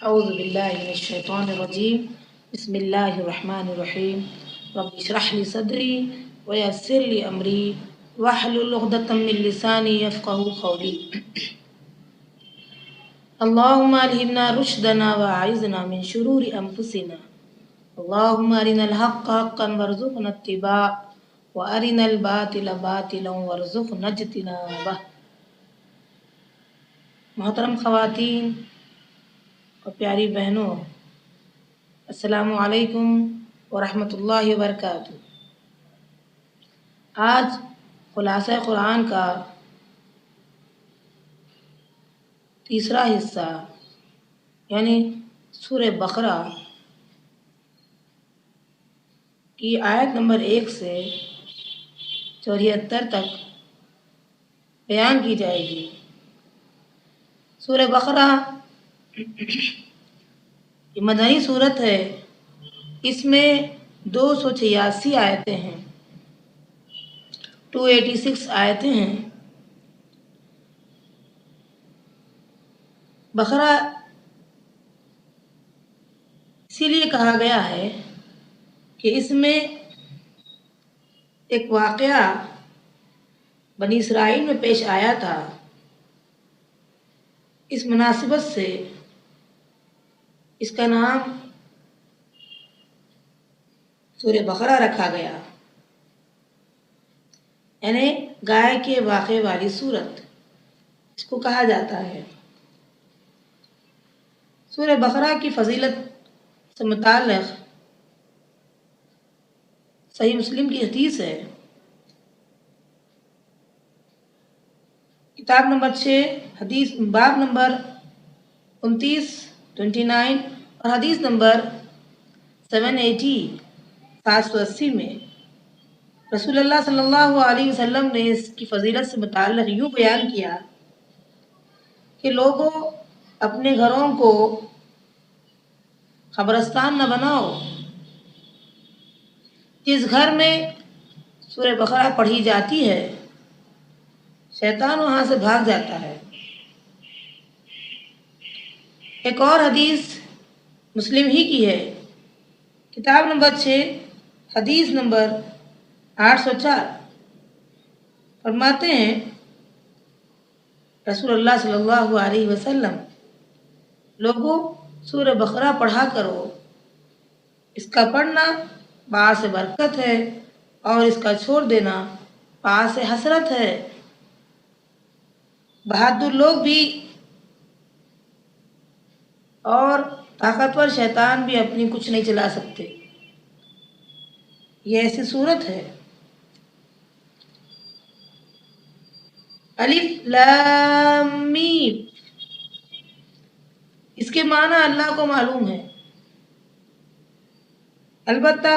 اعوذ باللہ من الشیطان الرجیم بسم اللہ الرحمن الرحیم رب اشرح لی صدری ویسر لی امری واحلل عقدۃ من لسانی یفقهوا قولی اللهم الہمنا رشدنا واعذنا من شرور انفسنا اللهم ارنا الحق حقا وارزقنا اتباعه وارنا الباطل باطلا وارزقنا اجتنابه۔ محترم خواتین اور پیاری بہنوں، السلام علیکم ورحمۃ اللہ وبرکاتہ۔ آج خلاصہ قرآن کا تیسرا حصہ یعنی سورہ بقرہ کی آیت نمبر 1 سے 74 تک بیان کی جائے گی۔ سورہ بقرہ یہ مدنی صورت ہے، اس میں 286 آیتیں ہیں، 286 آیتیں ہیں۔ بقرہ اسی لیے کہا گیا ہے کہ اس میں ایک واقعہ بنی اسرائیل میں پیش آیا تھا، اس مناسبت سے اس کا نام سورہ بقرہ رکھا گیا، یعنی گائے کے واقعے والی سورت اس کو کہا جاتا ہے۔ سورہ بقرہ کی فضیلت سے متعلق صحیح مسلم کی حدیث ہے، کتاب نمبر 6 حدیث باب نمبر 29 اور حدیث نمبر 780 میں رسول اللہ صلی اللہ علیہ وسلم نے اس کی فضیلت سے متعلق یوں بیان کیا کہ لوگوں اپنے گھروں کو قبرستان نہ بناؤ، جس گھر میں سورہ بقرہ پڑھی جاتی ہے شیطان وہاں سے بھاگ جاتا ہے۔ ایک اور حدیث مسلم ہی کی ہے، کتاب نمبر 6 حدیث نمبر 804، فرماتے ہیں رسول اللہ صلی اللہ علیہ وسلم، لوگوں سورہ بقرہ پڑھا کرو، اس کا پڑھنا باعث برکت ہے اور اس کا چھوڑ دینا باعث حسرت ہے۔ بہادر لوگ بھی اور طاقتور شیطان بھی اپنی کچھ نہیں چلا سکتے، یہ ایسی صورت ہے۔ الف لام میم، اس کے معنی اللہ کو معلوم ہے، البتہ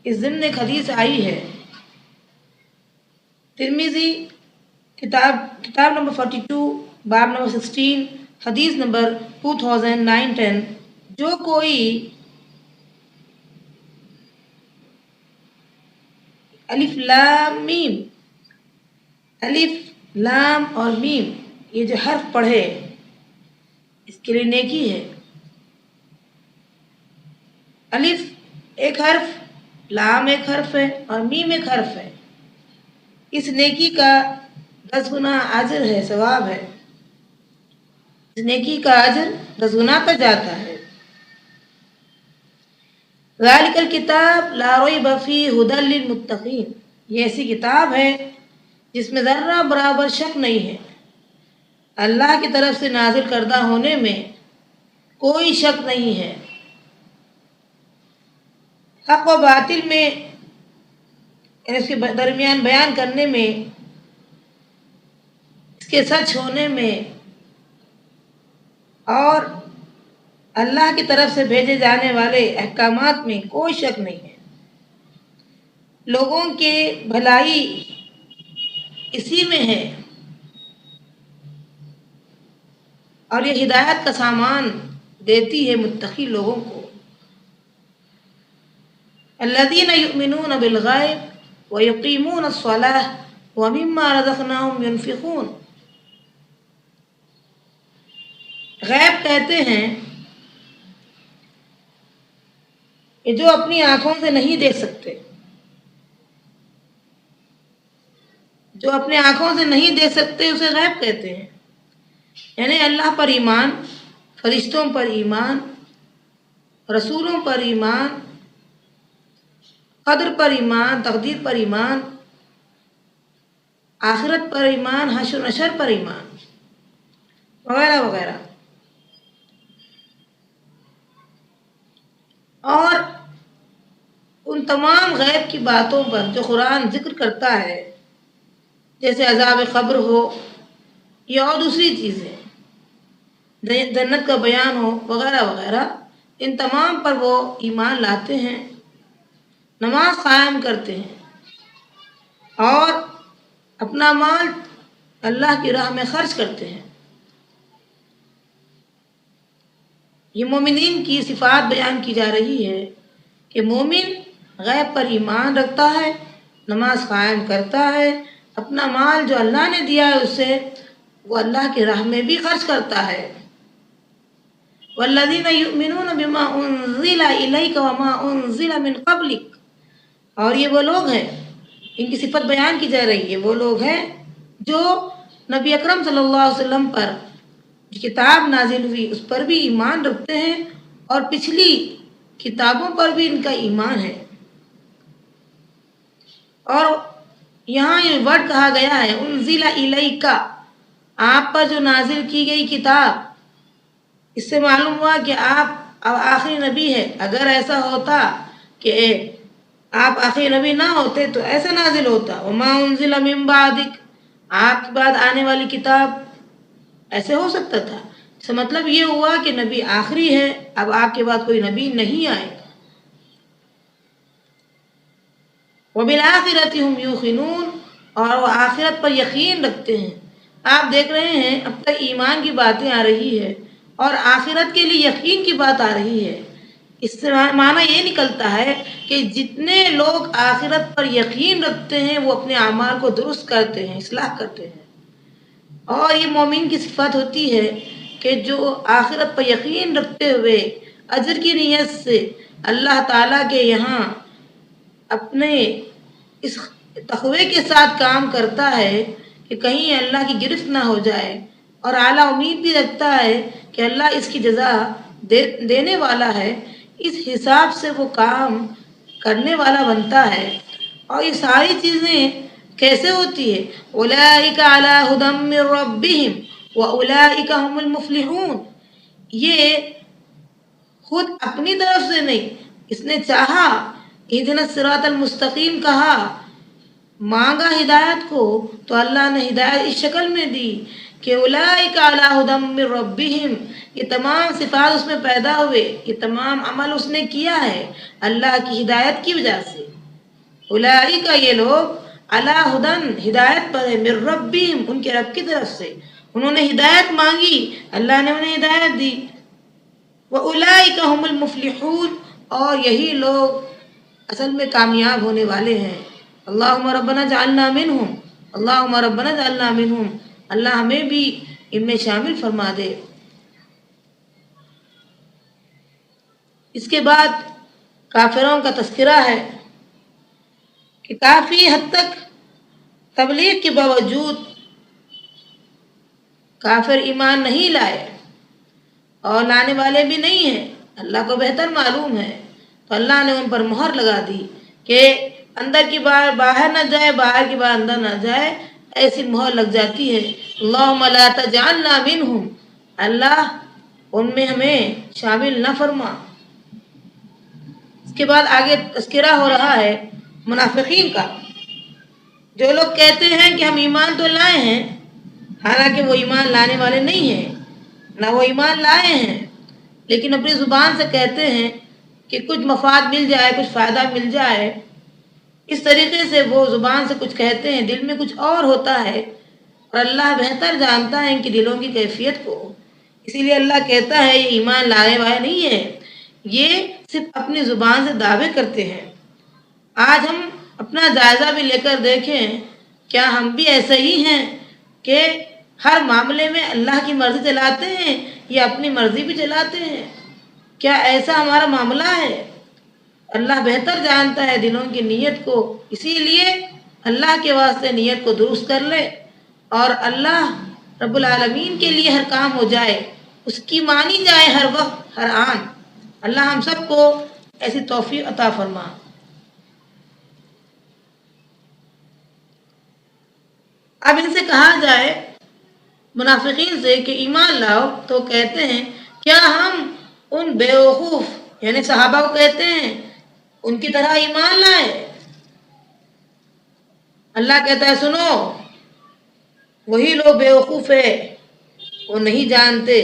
اس ضمن ایک حدیث آئی ہے، ترمذی کتاب نمبر 42 باب نمبر 16 حدیث نمبر 2910، جو کوئی الف لام میم، الف لام اور میم یہ جو حرف پڑھے اس کے لیے نیکی ہے۔ الف ایک حرف، لام ایک حرف ہے اور میم ایک حرف ہے، اس نیکی کا 10 گنا اجر ہے، ثواب ہے، اس نیکی کا اجر 10 گنا پر جاتا ہے۔ ذالک الکتاب لا ریب فیہ ھدی للمتقین، یہ ایسی کتاب ہے جس میں ذرہ برابر شک نہیں ہے، اللہ کی طرف سے نازل کردہ ہونے میں کوئی شک نہیں ہے، حق و باطل میں یعنی اس کے درمیان بیان کرنے میں، اس کے سچ ہونے میں اور اللہ کی طرف سے بھیجے جانے والے احکامات میں کوئی شک نہیں ہے۔ لوگوں کی بھلائی اسی میں ہے اور یہ ہدایت کا سامان دیتی ہے متقی لوگوں کو۔ الذین یؤمنون بالغیب ویقیمون الصلاۃ ومما رزقناہم ینفقون، غیب کہتے ہیں کہ جو اپنی آنکھوں سے نہیں دیکھ سکتے، جو اپنے آنکھوں سے نہیں دیکھ سکتے اسے غیب کہتے ہیں. یعنی اللہ پر ایمان، فرشتوں پر ایمان، رسولوں پر ایمان، قدر پر ایمان، تقدیر پر ایمان، آخرت پر ایمان، حشر و نشر پر ایمان وغیرہ وغیرہ. اور ان تمام غیب کی باتوں پر جو قرآن ذکر کرتا ہے، جیسے عذاب قبر ہو یا اور دوسری چیزیں، جنت کا بیان ہو وغیرہ وغیرہ، ان تمام پر وہ ایمان لاتے ہیں، نماز قائم کرتے ہیں اور اپنا مال اللہ کی راہ میں خرچ کرتے ہیں. یہ مومنین کی صفات بیان کی جا رہی ہے کہ مومن غیب پر ایمان رکھتا ہے، نماز قائم کرتا ہے، اپنا مال جو اللہ نے دیا ہے اسے وہ اللہ کی راہ میں بھی خرچ کرتا ہے. والذین یؤمنون بما انزل الیک وما انزل من قبلک، اور یہ وہ لوگ ہیں، ان کی صفت بیان کی جا رہی ہے، وہ لوگ ہیں جو نبی اکرم صلی اللہ علیہ وسلم پر جو کتاب نازل ہوئی اس پر بھی ایمان رکھتے ہیں اور پچھلی کتابوں پر بھی ان کا ایمان ہے. اور یہاں یہ ورڈ کہا گیا ہے انزل الیک، آپ پر جو نازل کی گئی کتاب، اس سے معلوم ہوا کہ آپ اب آخری نبی ہے. اگر ایسا ہوتا کہ آپ آخری نبی نہ ہوتے تو ایسا نازل ہوتا وما انزل من بعدک، آپ کے بعد آنے والی کتاب، ایسے ہو سکتا تھا. اس کا مطلب یہ ہوا کہ نبی آخری ہے، اب آپ کے بعد کوئی نبی نہیں آئے گا. وبالآخرۃ هم یوقنون، اور وہ آخرت پر یقین رکھتے ہیں. آپ دیکھ رہے ہیں اب تک ایمان کی باتیں آ رہی ہے اور آخرت کے لیے یقین کی بات آ رہی ہے. اس سے معنی یہ نکلتا ہے کہ جتنے لوگ آخرت پر یقین رکھتے ہیں وہ اپنے اعمال کو درست کرتے ہیں، اصلاح کرتے ہیں. اور یہ مومن کی صفت ہوتی ہے کہ جو آخرت پر یقین رکھتے ہوئے اجر کی نیت سے اللہ تعالیٰ کے یہاں اپنے اس تقوی کے ساتھ کام کرتا ہے کہ کہیں اللہ کی گرفت نہ ہو جائے، اور اعلیٰ امید بھی رکھتا ہے کہ اللہ اس کی جزا دینے والا ہے، اس حساب سے وہ کام کرنے والا بنتا ہے. اور یہ ساری چیزیں کیسے ہوتی ہے؟ اولئک علی ھدی من ربہم واولئک ھم المفلحون. یہ خود اپنی طرف سے نہیں، اس نے چاہا، اہدنا الصراط المستقیم کہا، مانگا ہدایت کو تو اللہ نے ہدایت اس شکل میں دی کہ اولئک علی ھدی من ربہم، یہ تمام صفات اس میں پیدا ہوئے، یہ تمام عمل اس نے کیا ہے اللہ کی ہدایت کی وجہ سے. اولئک، یہ لوگ، علی ھدی، ہدایت پر ہے، من ربہم، ان کے رب کی طرف سے. انہوں نے ہدایت مانگی، اللہ نے انہیں ہدایت دی. وَأُولَئِكَ هُمُ الْمُفْلِحُونَ، اور یہی لوگ اصل میں کامیاب ہونے والے ہیں. اللہم ربنا اجعلنا منہم، اللہم ربنا اجعلنا منہم، اللہ ہمیں بھی ان میں شامل فرما دے. اس کے بعد کافروں کا تذکرہ ہے کہ کافی حد تک تبلیغ کے باوجود کافر ایمان نہیں لائے اور لانے والے بھی نہیں ہیں. اللہ کو بہتر معلوم ہے، تو اللہ نے ان پر مہر لگا دی کہ اندر کی بار باہر نہ جائے، باہر کی بار اندر نہ جائے، ایسی مہر لگ جاتی ہے. اللہم لا تجعلنا منہم، اللہ ان میں ہمیں شامل نہ فرما. اس کے بعد آگے تذکرہ ہو رہا ہے منافقین کا، جو لوگ کہتے ہیں کہ ہم ایمان تو لائے ہیں، حالانکہ وہ ایمان لانے والے نہیں ہیں، نہ وہ ایمان لائے ہیں، لیکن اپنی زبان سے کہتے ہیں کہ کچھ مفاد مل جائے، کچھ فائدہ مل جائے. اس طریقے سے وہ زبان سے کچھ کہتے ہیں، دل میں کچھ اور ہوتا ہے، اور اللہ بہتر جانتا ہے ان کی دلوں کی کیفیت کو. اسی لیے اللہ کہتا ہے یہ ایمان لانے والے نہیں ہیں، یہ صرف اپنی زبان سے دعوے کرتے ہیں. آج ہم اپنا جائزہ بھی لے کر دیکھیں، کیا ہم بھی ایسے ہی ہیں کہ ہر معاملے میں اللہ کی مرضی چلاتے ہیں یا اپنی مرضی بھی چلاتے ہیں؟ کیا ایسا ہمارا معاملہ ہے؟ اللہ بہتر جانتا ہے دلوں کی نیت کو، اسی لیے اللہ کے واسطے نیت کو درست کر لے اور اللہ رب العالمین کے لیے ہر کام ہو جائے، اس کی مانی جائے ہر وقت ہر آن۔ اللہ ہم سب کو ایسی توفیق عطا فرما۔ اب ان سے کہا جائے منافقین سے کہ ایمان لاؤ، تو کہتے ہیں کیا ہم ان بیوقوف یعنی صحابہ کو کہتے ہیں ان کی طرح ایمان لائے؟ اللہ کہتا ہے سنو، وہی لوگ بیوقوف ہے، وہ نہیں جانتے۔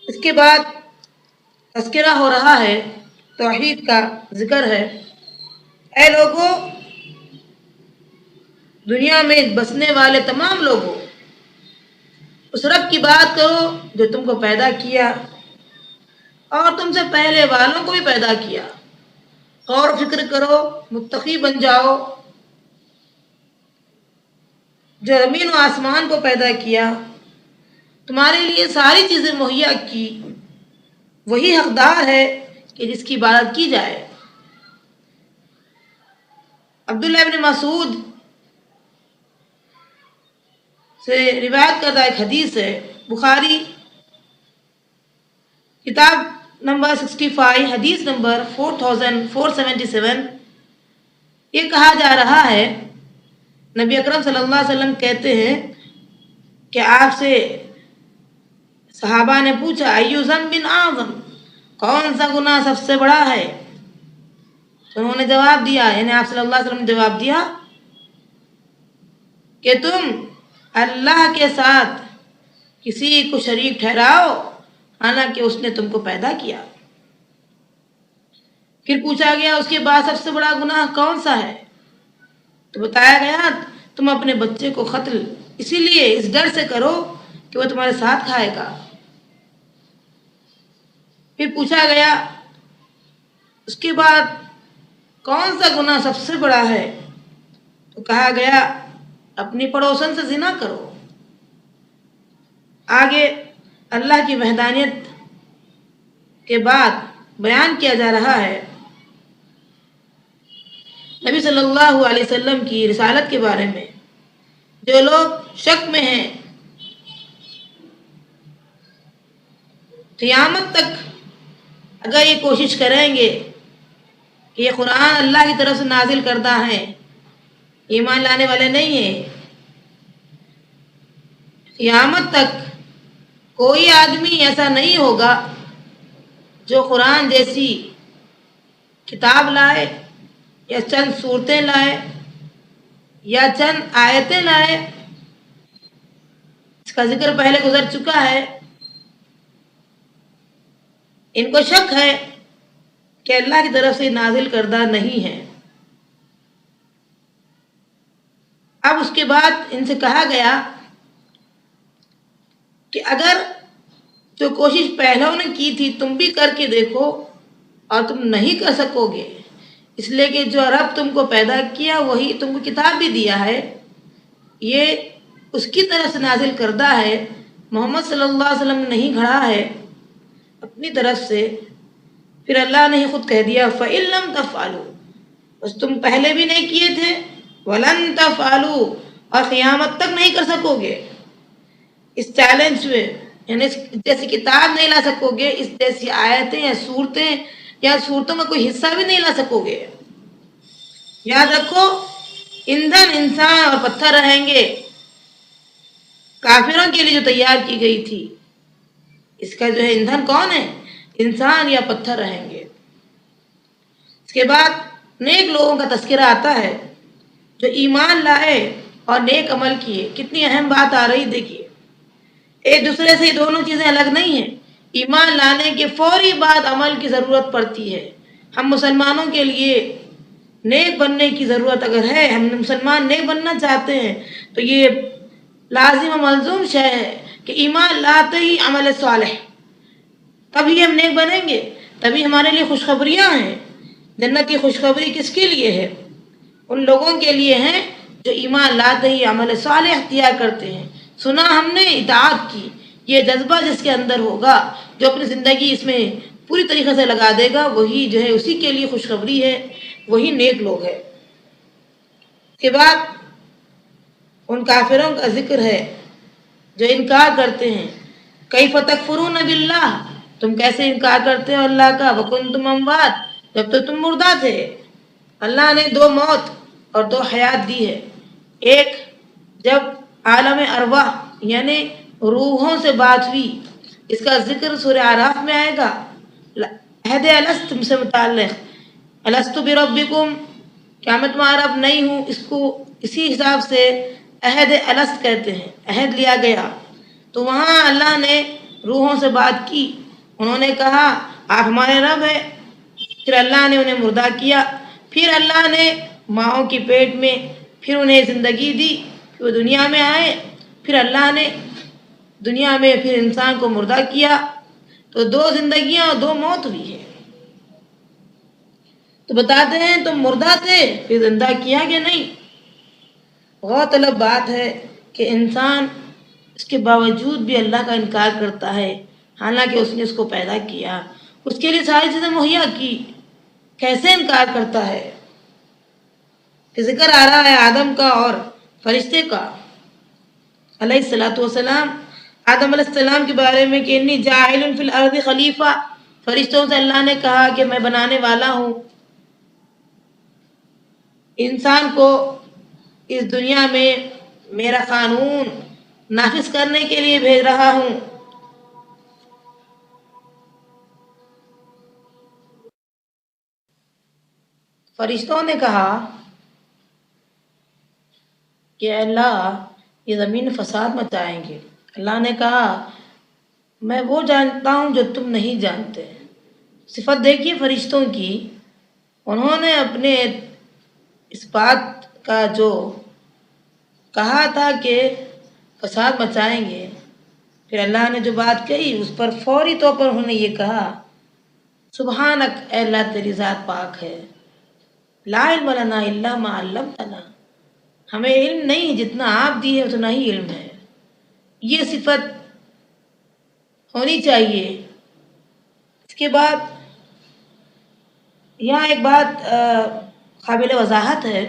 اس کے بعد تذکرہ ہو رہا ہے، توحید کا ذکر ہے۔ اے لوگوں، دنیا میں بسنے والے تمام لوگوں، اس رب کی بات کرو جو تم کو پیدا کیا اور تم سے پہلے والوں کو بھی پیدا کیا۔ غور و فکر کرو، متقی بن جاؤ۔ جو زمین و آسمان کو پیدا کیا، تمہارے لیے ساری چیزیں مہیا کی، وہی حقدار ہے کہ جس کی عبادت کی جائے۔ عبداللہ ابن مسعود سے روایت کردہ ایک حدیث ہے، بخاری کتاب نمبر 65 حدیث نمبر 4477۔ یہ کہا جا رہا ہے، نبی اکرم صلی اللہ علیہ وسلم کہتے ہیں کہ آپ سے صحابہ نے پوچھا ایو ذنب اعظم، کون سا گناہ سب سے بڑا ہے؟ تو انہوں نے جواب دیا، یعنی آپ صلی اللہ علیہ وسلم نے جواب دیا کہ تم اللہ کے ساتھ کسی کو شریک ٹھہراؤ حالانکہ اس نے تم کو پیدا کیا۔ پھر پوچھا گیا اس کے بعد سب سے بڑا گناہ کون سا ہے؟ تو بتایا گیا تم اپنے بچے کو قتل اسی لیے اس ڈر سے کرو کہ وہ تمہارے ساتھ کھائے گا۔ پھر پوچھا گیا اس کے بعد کون سا گناہ سب سے بڑا ہے؟ تو کہا گیا اپنی پڑوسن سے زنا کرو۔ آگے اللہ کی وحدانیت کے بعد بیان کیا جا رہا ہے نبی صلی اللہ علیہ وسلم کی رسالت کے بارے میں۔ جو لوگ شک میں ہیں، قیامت تک اگر یہ کوشش کریں گے کہ یہ قرآن اللہ کی طرف سے نازل کردہ ہے، ایمان لانے والے نہیں ہیں، قیامت تک کوئی آدمی ایسا نہیں ہوگا جو قرآن جیسی کتاب لائے یا چند صورتیں لائے یا چند آیتیں لائے۔ اس کا ذکر پہلے گزر چکا ہے۔ ان کو شک ہے کہ اللہ کی طرف سے نازل کردہ نہیں ہے۔ اب اس کے بعد ان سے کہا گیا کہ اگر جو کوشش پہلوں نے کی تھی تم بھی کر کے دیکھو اور تم نہیں کر سکو گے، اس لیے کہ جو رب تم کو پیدا کیا وہی تم کو کتاب بھی دیا ہے، یہ اس کی طرف سے نازل کردہ ہے، محمد صلی اللہ علیہ وسلم نے نہیں گھڑا ہے اپنی طرف سے۔ پھر اللہ نے خود کہہ دیا فَإِن لَمْ تَفْعَلُوا، بس تم پہلے بھی نہیں کیے تھے، وَلَن تَفْعَلُوا، اور قیامت تک نہیں کر سکو گے۔ اس چیلنج میں یعنی اس جیسی کتاب نہیں لا سکو گے، اس جیسی آیتیں یا صورتیں یا صورتوں میں کوئی حصہ بھی نہیں لا سکو گے۔ یاد رکھو ایندھن انسان اور پتھر رہیں گے، کافروں کے لیے جو تیار کی گئی تھی، اس کا جو ہے ایندھن کون ہے؟ انسان یا پتھر رہیں گے۔ اس کے بعد نیک لوگوں کا تذکرہ آتا ہے جو ایمان لائے اور نیک عمل کیے۔ کتنی اہم بات آ رہی، دیکھیے ایک دوسرے سے یہ دونوں چیزیں الگ نہیں ہیں۔ ایمان لانے کے فوری بعد عمل کی ضرورت پڑتی ہے۔ ہم مسلمانوں کے لیے نیک بننے کی ضرورت اگر ہے، ہم مسلمان نیک بننا چاہتے ہیں تو یہ لازم و ملزوم شے ہے کہ ایمان لاتے ہی عمل صالح، تبھی ہم نیک بنیں گے، تبھی ہمارے لیے خوشخبریاں ہیں۔ جنت کی خوشخبری کس کے لیے ہے؟ ان لوگوں کے لیے ہیں جو ایمان لاتے ہی عمل صالح اختیار کرتے ہیں۔ سنا ہم نے، اطاعت کی، یہ جذبہ جس کے اندر ہوگا، جو اپنی زندگی اس میں پوری طریقے سے لگا دے گا، وہی جو ہے اسی کے لیے خوشخبری ہے، وہی نیک لوگ ہے۔ اس کے بعد ان کافروں کا ذکر ہے جو انکار کرتے ہیں، کیف تکفرون باللہ، تم کیسے انکار کرتے ہو اللہ کا، وکنتم اموات، جب تو تم مردہ تھے۔ اللہ نے دو موت اور دو حیات دی ہے، ایک جب عالم ارواح یعنی روحوں سے بات ہوئی، اس کا ذکر سورہ اعراف میں آئے گا، عہد الست سے متعلق، الست بربکم، کیا میں تمہارا رب نہیں ہوں، اس کو اسی حساب سے عہد الست کہتے ہیں، عہد لیا گیا۔ تو وہاں اللہ نے روحوں سے بات کی، انہوں نے کہا آپ ہمارے رب ہیں، پھر اللہ نے انہیں مردہ کیا، پھر اللہ نے ماؤں کی پیٹ میں پھر انہیں زندگی دی، پھر وہ دنیا میں آئے، پھر اللہ نے دنیا میں پھر انسان کو مردہ کیا، تو دو زندگیاں اور دو موت ہوئی ہے۔ تو بتاتے ہیں تم مردہ تھے پھر زندہ کیا کہ نہیں۔ غور طلب بات ہے کہ انسان اس کے باوجود بھی اللہ کا انکار کرتا ہے، حالانکہ اس نے اس کو پیدا کیا، اس کے لیے ساری چیزیں مہیا کی، کیسے انکار کرتا ہے۔ کہ ذکر آ رہا ہے آدم کا اور فرشتے کا علیہ الصلوۃ والسلام، آدم علیہ السلام کے بارے میں کہ انی جاعل فی الارض خلیفہ، فرشتوں سے اللہ نے کہا کہ میں بنانے والا ہوں، انسان کو اس دنیا میں میرا قانون نافذ کرنے کے لیے بھیج رہا ہوں۔ فرشتوں نے کہا کہ اللہ یہ زمین فساد مچائیں گے۔ اللہ نے کہا میں وہ جانتا ہوں جو تم نہیں جانتے۔ صفت دیکھیے فرشتوں کی، انہوں نے اپنے اس بات کا جو کہا تھا کہ فساد مچائیں گے، پھر اللہ نے جو بات کہی اس پر فوری طور پر انہوں نے یہ کہا سبحانک، اے اللہ تیری ذات پاک ہے، لا علم لنا الا ما علمتنا، ہمیں علم نہیں جتنا آپ دی ہے اتنا ہی علم ہے۔ یہ صفت ہونی چاہیے۔ اس کے بعد یہاں ایک بات قابل وضاحت ہے،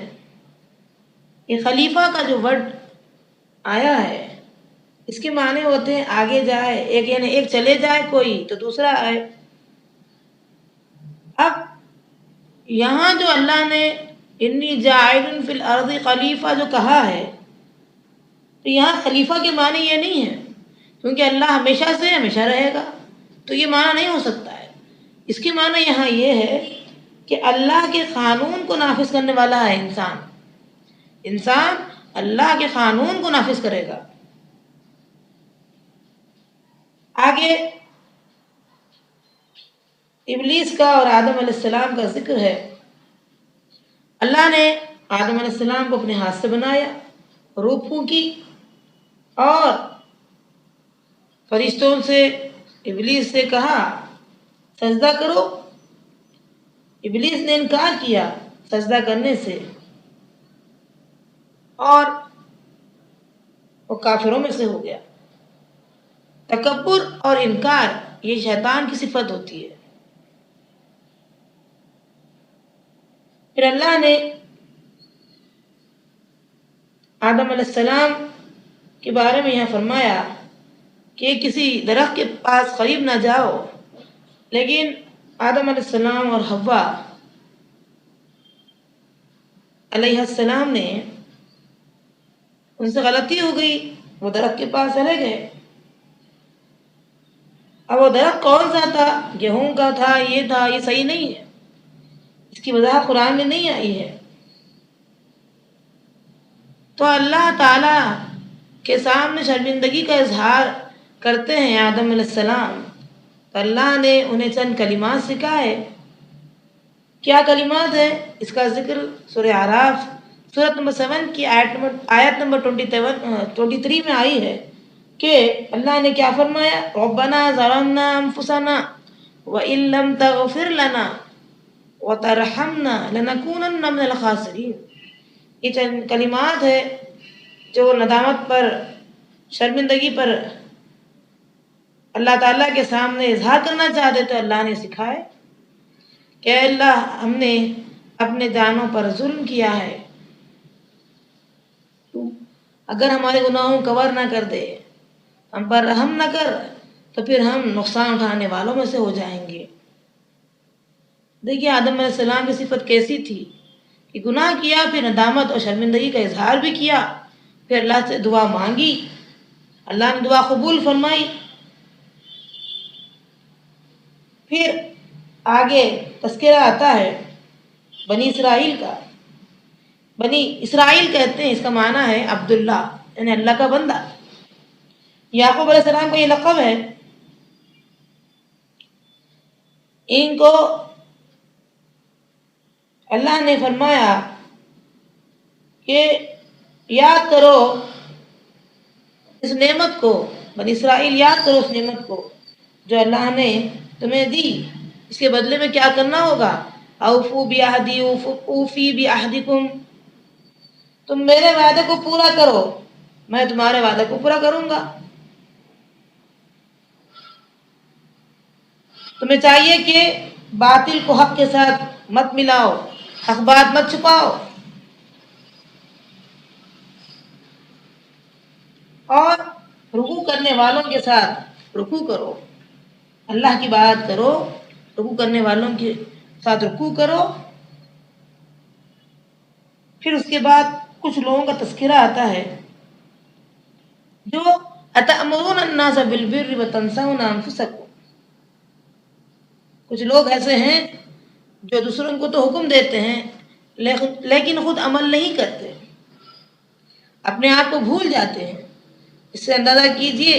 یہ خلیفہ کا جو ورڈ آیا ہے اس کے معنی ہوتے ہیں آگے جائے، ایک یعنی ایک چلے جائے کوئی تو دوسرا آئے۔ اب یہاں جو اللہ نے انی جاعل فی الارض خلیفہ جو کہا ہے، تو یہاں خلیفہ کے معنی یہ نہیں ہے، کیونکہ اللہ ہمیشہ سے ہمیشہ رہے گا، تو یہ معنی نہیں ہو سکتا ہے۔ اس کی معنی یہاں یہ ہے کہ اللہ کے قانون کو نافذ کرنے والا ہے انسان، انسان اللہ کے قانون کو نافذ کرے گا۔ آگے ابلیس کا اور آدم علیہ السلام کا ذکر ہے۔ اللہ نے آدم علیہ السلام کو اپنے ہاتھ سے بنایا، روح پھونکی اور فرشتوں سے ابلیس سے کہا سجدہ کرو، ابلیس نے انکار کیا سجدہ کرنے سے اور وہ کافروں میں سے ہو گیا۔ تکبر اور انکار یہ شیطان کی صفت ہوتی ہے۔ پھر اللہ نے آدم علیہ السلام کے بارے میں یہاں فرمایا کہ کسی درخت کے پاس قریب نہ جاؤ، لیکن آدم علیہ السلام اور حوا علیہ السلام نے ان سے غلطی ہو گئی، وہ درخت کے پاس چلے گئے۔ اب وہ درخت کون سا تھا؟ گیہوں کا تھا، یہ تھا، یہ صحیح نہیں ہے، اس کی وضاحت قرآن میں نہیں آئی ہے۔ تو اللہ تعالیٰ کے سامنے شرمندگی کا اظہار کرتے ہیں آدم علیہ السلام، تو اللہ نے انہیں چند کلمات سکھائے۔ کیا کلمات ہیں؟ اس کا ذکر سورہ اعراف سورۃ نمبر 7 کی آیت نمبر 23 میں آئی ہے کہ اللہ نے کیا فرمایا، ربنا ظلمنا انفسنا وان لم تغفر لنا وترحمنا لنکونن من الخاسرین۔ یہ چند کلمات ہے جو ندامت پر، شرمندگی پر اللہ تعالیٰ کے سامنے اظہار کرنا چاہتے تو اللہ نے سکھائے کہ اے اللہ ہم نے اپنے جانوں پر ظلم کیا ہے، اگر ہمارے گناہوں کور نہ کر دے، ہم پر رحم نہ کر، تو پھر ہم نقصان اٹھانے والوں میں سے ہو جائیں گے۔ دیکھیے آدم علیہ السلام کی صفت کیسی تھی کہ گناہ کیا، پھر ندامت اور شرمندگی کا اظہار بھی کیا، پھر اللہ سے دعا مانگی، اللہ نے دعا قبول فرمائی۔ پھر آگے تذکرہ آتا ہے بنی اسرائیل کا۔ بنی اسرائیل کہتے ہیں، اس کا معنی ہے عبداللہ، یعنی اللہ کا بندہ۔ یعقوب علیہ السلام کا یہ لقب ہے۔ ان کو اللہ نے فرمایا کہ یاد کرو اس نعمت کو، بنی اسرائیل یاد کرو اس نعمت کو جو اللہ نے تمہیں دی، اس کے بدلے میں کیا کرنا ہوگا؟ اوفو بعہدی اوفی بعہدکم، تم میرے وعدے کو پورا کرو، میں تمہارے وعدے کو پورا کروں گا۔ تمہیں چاہیے کہ باطل کو حق کے ساتھ مت ملاؤ، حق بات مت چھپاؤ، اور رکوع کرنے والوں کے ساتھ رکوع کرو، اللہ کی بات کرو، رکوع کرنے والوں کے ساتھ رکوع کرو۔ پھر اس کے بعد کچھ لوگوں کا تذکرہ آتا ہے جو اتأمرون الناس بالبر وتنسون انفسکم، کچھ لوگ ایسے ہیں جو دوسروں کو تو حکم دیتے ہیں لیکن خود عمل نہیں کرتے، اپنے آپ کو بھول جاتے ہیں۔ اس سے اندازہ کیجئے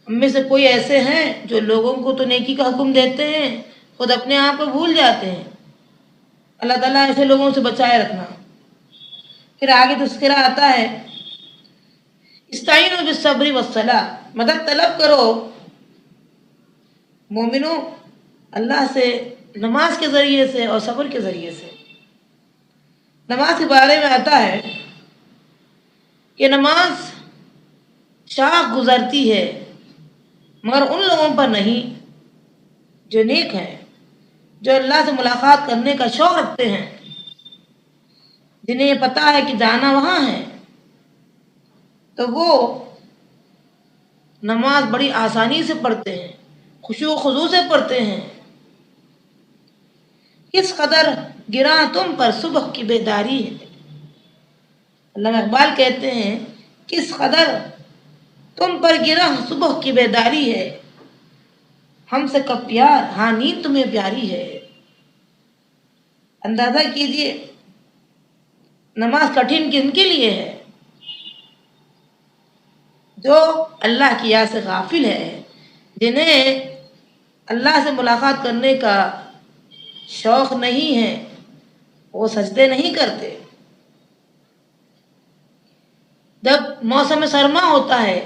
ہم میں سے کوئی ایسے ہیں جو لوگوں کو تو نیکی کا حکم دیتے ہیں، خود اپنے آپ کو بھول جاتے ہیں۔ اللہ تعالیٰ ایسے لوگوں سے بچائے رکھنا۔ پھر آگے تذکرہ آتا ہے استعینوا بالصبر والصلاۃ، مدد طلب کرو مومنوں اللہ سے نماز کے ذریعے سے اور صبر کے ذریعے سے۔ نماز کے بارے میں آتا ہے کہ نماز شاخ گزرتی ہے مگر ان لوگوں پر نہیں جو نیک ہیں، جو اللہ سے ملاقات کرنے کا شوق رکھتے ہیں، جنہیں یہ پتہ ہے کہ جانا وہاں ہے، تو وہ نماز بڑی آسانی سے پڑھتے ہیں، خشوع و خضوع سے پڑھتے ہیں۔ کس قدر گراں تم پر صبح کی بیداری ہے، علامہ اقبال کہتے ہیں کس قدر تم پر گراں صبح کی بیداری ہے، ہم سے کب پیار ہاں نیند تمہیں پیاری ہے۔ اندازہ کیجئے نماز کٹھن کن کے لیے ہے؟ جو اللہ کی یاد سے غافل ہے، جنہیں اللہ سے ملاقات کرنے کا شوق نہیں ہے، وہ سجدے نہیں کرتے۔ جب موسم سرما ہوتا ہے،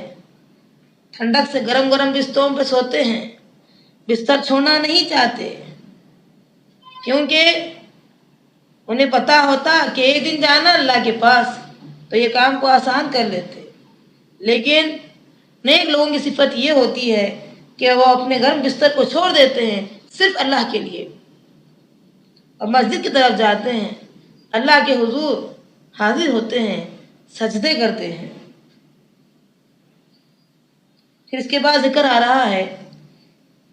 ٹھنڈک سے گرم گرم بستروں پہ سوتے ہیں، بستر چھوڑنا نہیں چاہتے، کیونکہ انہیں پتا ہوتا کہ ایک دن جانا اللہ کے پاس، تو یہ کام کو آسان کر لیتے۔ لیکن نیک لوگوں کی صفت یہ ہوتی ہے کہ وہ اپنے گرم بستر کو چھوڑ دیتے ہیں صرف اللہ کے لیے، اور مسجد کی طرف جاتے ہیں، اللہ کے حضور حاضر ہوتے ہیں، سجدے کرتے ہیں۔ پھر اس کے بعد ذکر آ رہا ہے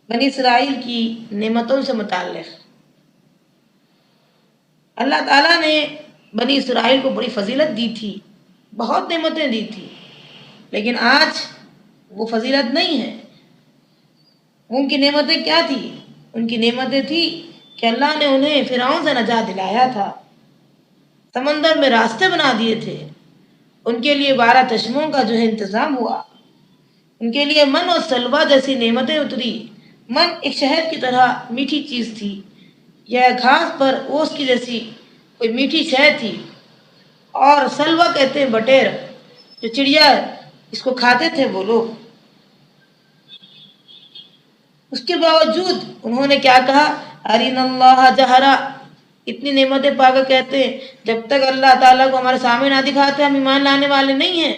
بنی اسرائیل کی نعمتوں سے متعلق۔ اللہ تعالیٰ نے بنی اسرائیل کو بڑی فضیلت دی تھی، بہت نعمتیں دی تھی، لیکن آج وہ فضیلت نہیں ہے۔ ان کی نعمتیں کیا تھی؟ ان کی نعمتیں تھی کہ اللہ نے انہیں فرعون سے نجات دلایا تھا، سمندر میں راستے بنا دیے تھے، ان کے لیے 12 چشموں کا جو ہے انتظام ہوا، ان کے لیے من اور سلوہ جیسی نعمتیں اتری۔ من ایک شہد کی طرح میٹھی چیز تھی، یا گھاس پر اوس کی جیسی کوئی میٹھی شے تھی، اور سلوہ کہتے ہیں بٹیر، جو چڑیا اس کو کھاتے تھے وہ لوگ۔ اس کے باوجود انہوں نے کیا کہا؟ ارین اللہ جہرا، اتنی نعمتیں پا کر کہتے ہیں جب تک اللہ تعالیٰ کو ہمارے سامنے نہ دکھاتے ہم ایمان لانے والے نہیں ہیں۔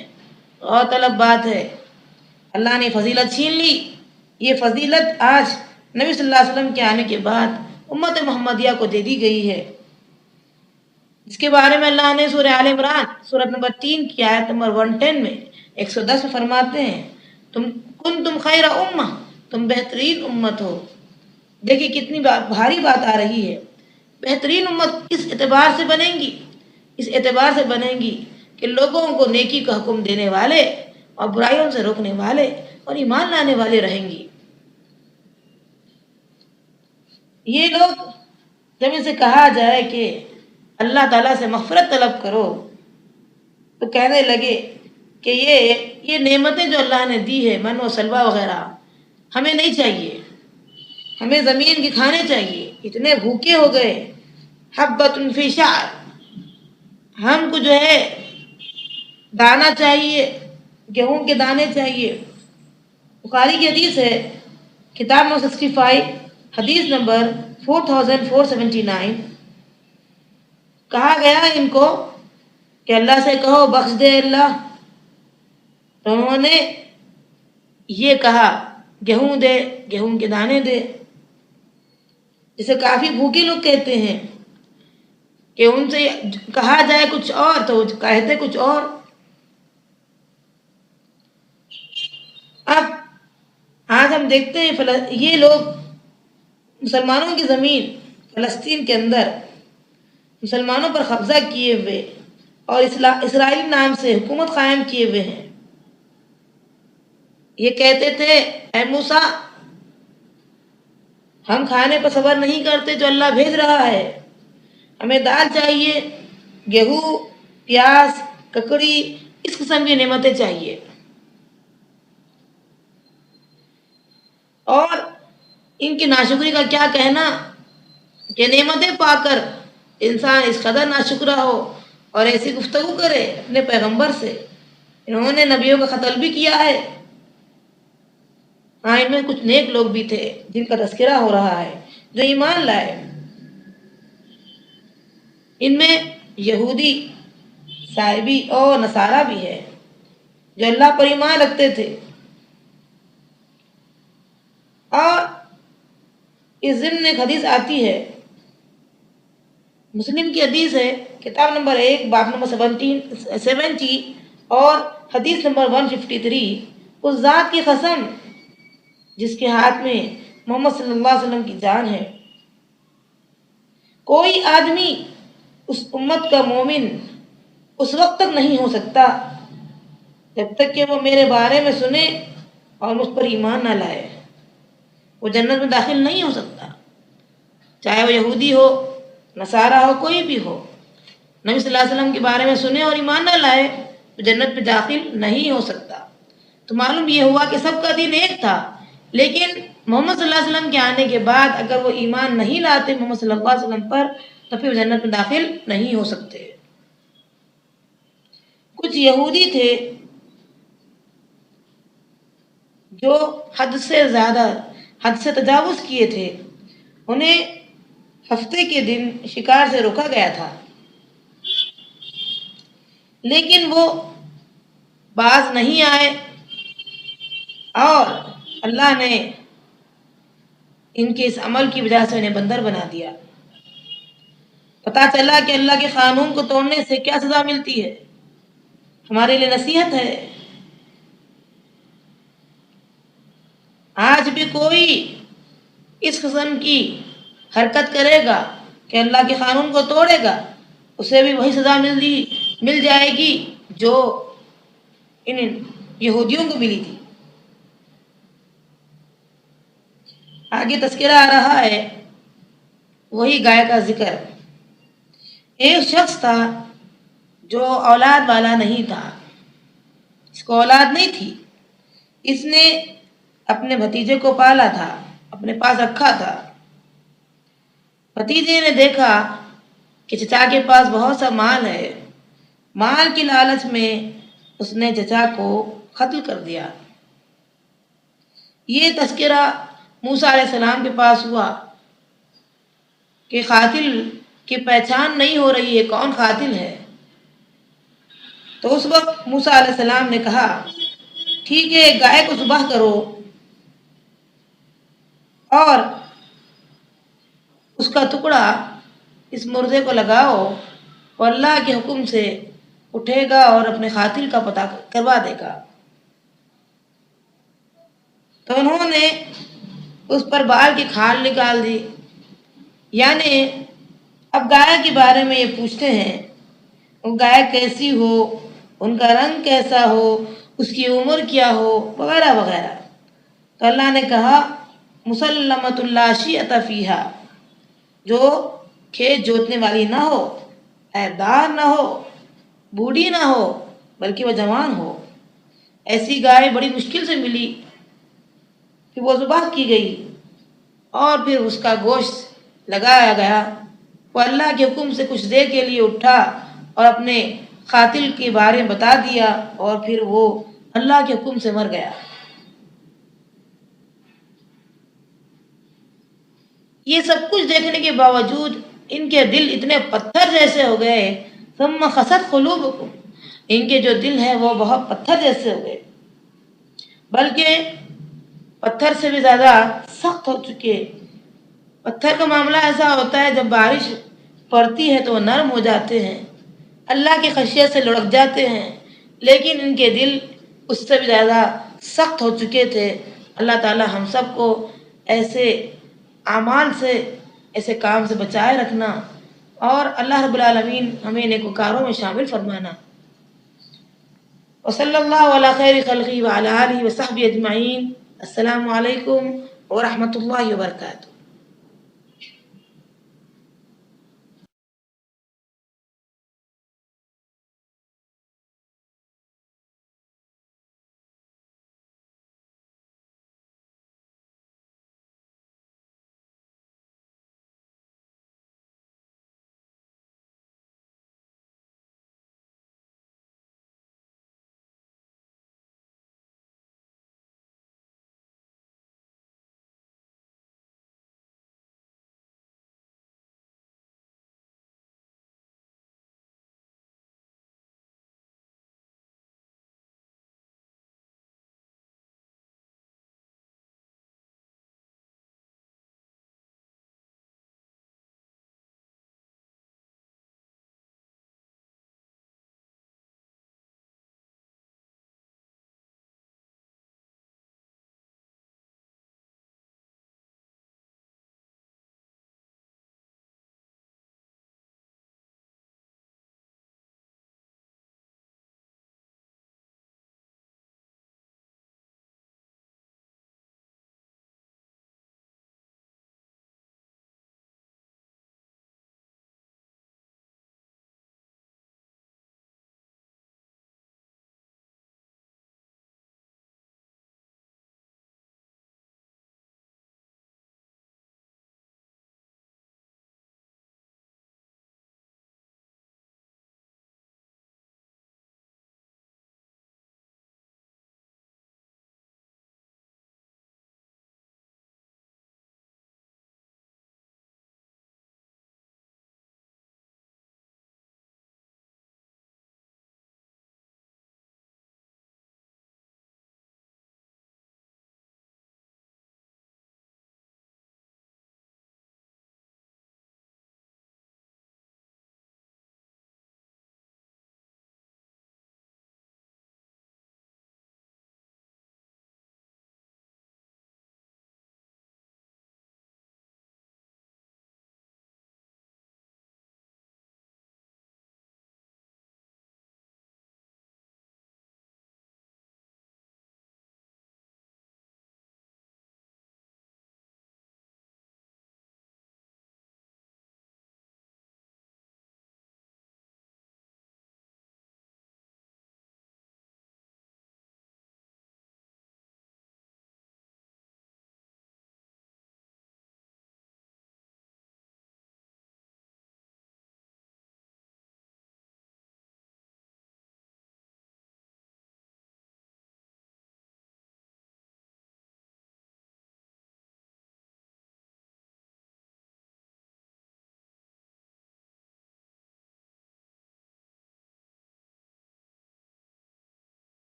اور طلب بات ہے اللہ نے فضیلت چھین لی. یہ فضیلت آج نبی صلی اللہ علیہ وسلم کے آنے کے بعد امت محمدیہ کو دے دی گئی ہے، جس کے بارے میں اللہ نے سورہ آل عمران سورت نمبر 3 کی آیت نمبر 110 میں 110 میں فرماتے ہیں، تم خیر امہ، تم بہترین امت ہو. دیکھیے کتنی بھاری بات آ رہی ہے. بہترین امت اس اعتبار سے بنے گی کہ لوگوں کو نیکی کا حکم دینے والے اور برائیوں سے روکنے والے اور ایمان لانے والے رہیں گی. یہ لوگ جب ان سے کہا جائے کہ اللہ تعالیٰ سے مغفرت طلب کرو تو کہنے لگے کہ یہ نعمتیں جو اللہ نے دی ہے، من و سلوہ وغیرہ، ہمیں نہیں چاہیے، ہمیں زمین کے کھانے چاہیے. اتنے بھوکے ہو گئے. حبۃ فی شعر، ہم کو جو ہے دانا چاہیے، گیہوں کے دانے چاہیے. بخاری کی حدیث ہے، کتاب نمبر 65 حدیث نمبر 4479. کہا گیا ان کو کہ اللہ سے کہو بخش دے اللہ. تو انہوں نے یہ کہا گیہوں دے، گیہوں کے دانے دے. جسے کافی بھوکے لوگ کہتے ہیں کہ ان سے کہا جائے کچھ اور تو کہتے کچھ اور. اب آج ہم دیکھتے ہیں یہ لوگ مسلمانوں کی زمین فلسطین کے اندر مسلمانوں پر قبضہ کیے ہوئے اور اسرائیل نام سے حکومت قائم کیے ہوئے ہیں. یہ کہتے تھے اے موسیٰ، ہم کھانے پر صبر نہیں کرتے جو اللہ بھیج رہا ہے، ہمیں دال چاہیے، گیہوں، پیاز، ککڑی، اس قسم کی نعمتیں چاہیے. اور ان کی ناشکری کا کیا کہنا کہ نعمتیں پا کر انسان اس قدر ناشکرا ہو اور ایسی گفتگو کرے اپنے پیغمبر سے. انہوں نے نبیوں کا قتل بھی کیا ہے. ہاں، ان میں کچھ نیک لوگ بھی تھے جن کا تذکرہ ہو رہا ہے جو ایمان لائے. ان میں یہودی، صائبی اور نصارہ بھی ہے جو اللہ پر ایمان رکھتے تھے. اور اس ضمن ایک حدیث آتی ہے، مسلم کی حدیث ہے، کتاب نمبر 1 باب نمبر 70 اور حدیث نمبر 153. اس ذات کی قسم جس کے ہاتھ میں محمد صلی اللہ علیہ وسلم کی جان ہے، کوئی آدمی اس امت کا مومن اس وقت تک نہیں ہو سکتا جب تک کہ وہ میرے بارے میں سنے اور مجھ پر ایمان نہ لائے. وہ جنت میں داخل نہیں ہو سکتا، چاہے وہ یہودی ہو، نصارہ ہو، کوئی بھی ہو. نبی صلی اللہ علیہ وسلم کے بارے میں سنے اور ایمان نہ لائے تو جنت میں داخل نہیں ہو سکتا. تو معلوم یہ ہوا کہ سب کا دین ایک تھا، لیکن محمد صلی اللہ علیہ وسلم کے آنے کے بعد اگر وہ ایمان نہیں لاتے محمد صلی اللہ علیہ وسلم پر تو پھر وہ جنت میں داخل نہیں ہو سکتے. کچھ یہودی تھے جو حد سے تجاوز کیے تھے. انہیں ہفتے کے دن شکار سے روکا گیا تھا، لیکن وہ باز نہیں آئے اور اللہ نے ان کے اس عمل کی وجہ سے انہیں بندر بنا دیا. پتا چلا کہ اللہ کے قانون کو توڑنے سے کیا سزا ملتی ہے. ہمارے لیے نصیحت ہے، آج بھی کوئی اس قسم کی حرکت کرے گا کہ اللہ کے قانون کو توڑے گا، اسے بھی وہی سزا مل جائے گی جو ان یہودیوں کو ملی تھی. آگے تذکرہ آ رہا ہے، وہی گائے کا ذکر. ایک شخص تھا جو اولاد والا نہیں تھا، اس کو اولاد نہیں تھی. اس نے اپنے بھتیجے کو پالا تھا، اپنے پاس رکھا تھا. بھتیجے نے دیکھا کہ چچا کے پاس بہت سا مال ہے. مال کی لالچ میں اس نے چچا کو قتل کر دیا. یہ تذکرہ موسیٰ علیہ السلام کے پاس ہوا کہ قاتل کی پہچان نہیں ہو رہی ہے، کون قاتل ہے. تو اس وقت موسیٰ علیہ السلام نے کہا ٹھیک ہے گائے کو ذبح کرو اور اس کا ٹکڑا اس مردے کو لگاؤ، وہ اللہ کے حکم سے اٹھے گا اور اپنے قاتل کا پتہ کروا دے گا۔ تو انہوں نے اس پر بال کی کھال نکال دی، یعنی اب گائے کے بارے میں یہ پوچھتے ہیں وہ گائے کیسی ہو، ان کا رنگ کیسا ہو، اس کی عمر کیا ہو، وغیرہ وغیرہ۔ تو اللہ نے کہا مسلمۃ لا شیۃ فیہا، جو کھیت جوتنے والی نہ ہو، عیبدار نہ ہو، بوڑھی نہ ہو، بلکہ وہ جوان ہو۔ ایسی گائے بڑی مشکل سے ملی، پھر وہ ذبح کی گئی اور پھر اس کا گوشت لگایا گیا۔ وہ اللہ کے حکم سے کچھ دیر کے لیے اٹھا اور اپنے قاتل کے بارے میں بتا دیا اور پھر وہ اللہ کے حکم سے مر گیا۔ یہ سب کچھ دیکھنے کے باوجود ان کے دل اتنے پتھر جیسے ہو گئے، ثم قست قلوبکم، ان کے جو دل ہیں وہ بہت پتھر جیسے ہو گئے، بلکہ پتھر سے بھی زیادہ سخت ہو چکے۔ پتھر کا معاملہ ایسا ہوتا ہے جب بارش پڑتی ہے تو وہ نرم ہو جاتے ہیں، اللہ کی خشیت سے لڑک جاتے ہیں، لیکن ان کے دل اس سے بھی زیادہ سخت ہو چکے تھے۔ اللہ تعالی ہم سب کو ایسے اعمال سے، ایسے کام سے بچائے رکھنا اور اللہ رب العالمین ہمیں نیکوکاروں میں شامل فرمانا۔ وصلی اللہ علی خیر خلقہ وعلی آلہ وصحبہ اجمعین۔ السلام علیکم ورحمۃ اللہ وبرکاتہ۔